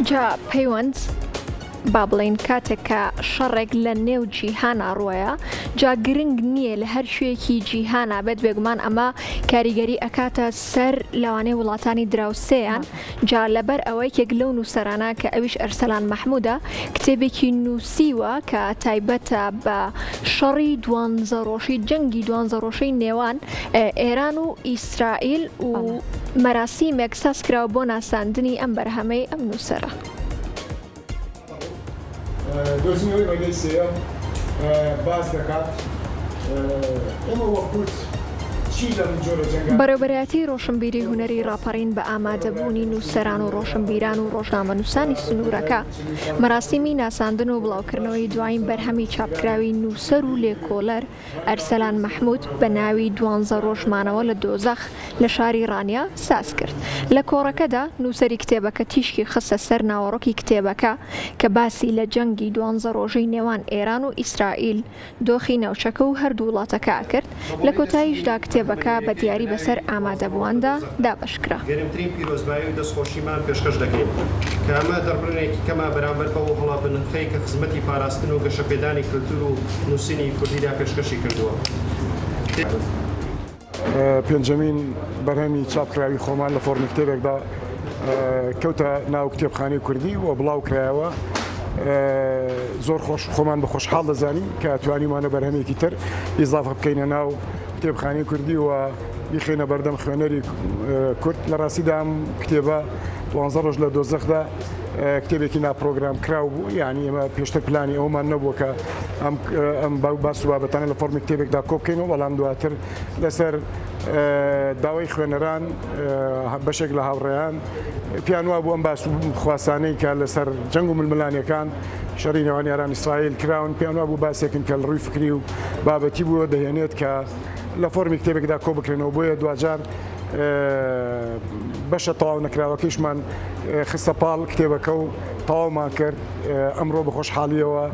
جا پەیوەند با بڵێن کاتێک کە شەڕێک لە نێو جیهانە ڕوەیە جا گرنگ نییە لە هەر شوێکی جیهانە بێت بێگومان ئەمە کاریگەری ئەکاتە سەر لەوانەیە وڵاتانی دراوسێیان جا لەبەر ئەوەی یەک لەو نووسەرانە کە ئەویش ئەرسەلان مەحموودە کتێبێکی نووسیوە کە تایبەتە بە شەڕی دوانزە ڕۆژی جەنگی دوانزە ڕۆژەی نێوان ئێران و ئیسرائیل و مەراسیمێک ساز کراوە بۆ ناساندنی ئەم بەرهەمەی ئەم نووسەرە. دۆزینەوەی ڕێگەی سێ باز دەکات ئێمە وەکوت چی لەم جۆرە جەنگە بەڕێوەبەرایەتی ڕۆشنبیری هونەری ڕاپەڕین بە ئامادەبوونی نووسەران و ڕۆشنبیران و ڕۆژنامەنووسانی سنوورەکە مەراسیمی ناساندن و بڵاوکردنەوەی دوایین بەرهەمی چاپکراوی نووسەر و لێکۆڵەر ئەرسەلان مەحموود بە ناوی دوانزە ڕۆژمانەوە لە دۆزەخ لە شاری ڕانیا ساز کرد. لە کۆڕەکەدا نووسەری کتێبەکە تیشکی خستە سەر ناوەڕۆکی کتێبەکە کە باسی لە جەنگی دوانزە ڕۆژەی نێوان ئێران و ئیسرائیل دۆخی ناوچەکە و هەردوو وڵاتەکە کرد. لە کۆتاییشدا کتێبەکە بە دیاری بەسەر ئامادەبوواندا دابەشکرا. گەرمترین پیرۆزبایی و دەستخۆشیمان پێشکەش دەکەین کە ئەمە دەربڕینێکی کەمە بەرامبەر بەوە هەڵابنرخەی کە خزمەتی پاراستن و گەشەپێدانی کلتور و نووسینی کوردیدا پێشکەشی کردووە. پێنجەمین بەرهەمی چاپکراوی خۆمان لە فۆرمی کتێبێکدا کەوتە ناو کتێبخانەی کوردی و بڵاو کرایەوە. زۆر خۆمان بە خۆشحاڵ دەزانین کە توانیمانە بەرهەمێکی تر ئیزافە بکەینە ناو کتێبخانەی کوردی و بیخێنە بەردەم خوێنەری کورد. لە ڕاستیدا ئەم کتێبە 12 ڕۆژ لە دۆزەخدا کتێبێکی ناپرۆگرام کراو بوو، یعنی ئێمە پێشتر پلانی ئەومان نەبووە کە ئەم باس و بابەتانە لە فۆرمی کتێبێکدا کۆ بکەینەوە، بەڵام دواتر لەسەر داوای خوێنەران بەشێک لە هاوڕێیان پیانوا بوو ئەم باس و خواسانەی کە لەسەر جەنگ و ململانیەکان شەڕی نێوانیاران ئیسرائیل کراون پیانوا بوو باسێکن کە ڕووی فکری و بابەتی بووە دەهێنێت کە لە فۆرمی کتێبێکدا کۆ بکرێنەوە. بۆیە دوجار بەشە تەواو نەکراوەکەیشمان خستە پاڵ کتێبەکە و تەواومان کرد. ئەمڕۆ بە خۆشحاڵیەوە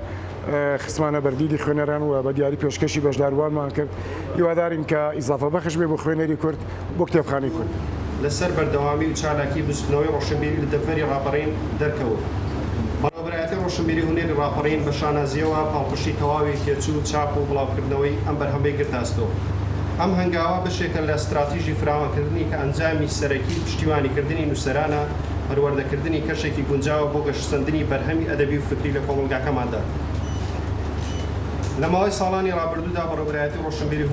خسمانە بەردیدی خوێنەران و بە دیاری پێشکەشی بەشداروانمان کرد. هیوادارین کە ئیزافە بەخش بێ بۆ خوێنەری کورد بۆ کتێبخانەی کورد. لەسەر بەردەوامی و چالاکی بستنەوەی ڕۆشنبیری لە دەفتەری ڕاپەڕین دەرکەوت. بەڕێوەبەرایەتی ڕۆشنبیری هونەری ڕاپەڕین بە شانازیەوە پاڵپشتی تەواوی تێچوو چاپ و بڵاوکردنەوەی ئەم بەرهەمەی گرتاستەوە. ئەم هەنگاوە بەشێکە لە استراتیژی فراوانکردنی کە ئەنجامی سەرەکی پشتیوانیکردنی نووسەرانە پەروەردەکردنی کەشێکی گونجاوە بۆ گەشتسەندنی بەرهەمی ئەدەبی و فکری لە کۆمەلگاکەماندا. لە ماوەی ساڵانی ڕابردوودا بەڕێوەبەرایەتی ڕۆشنبیری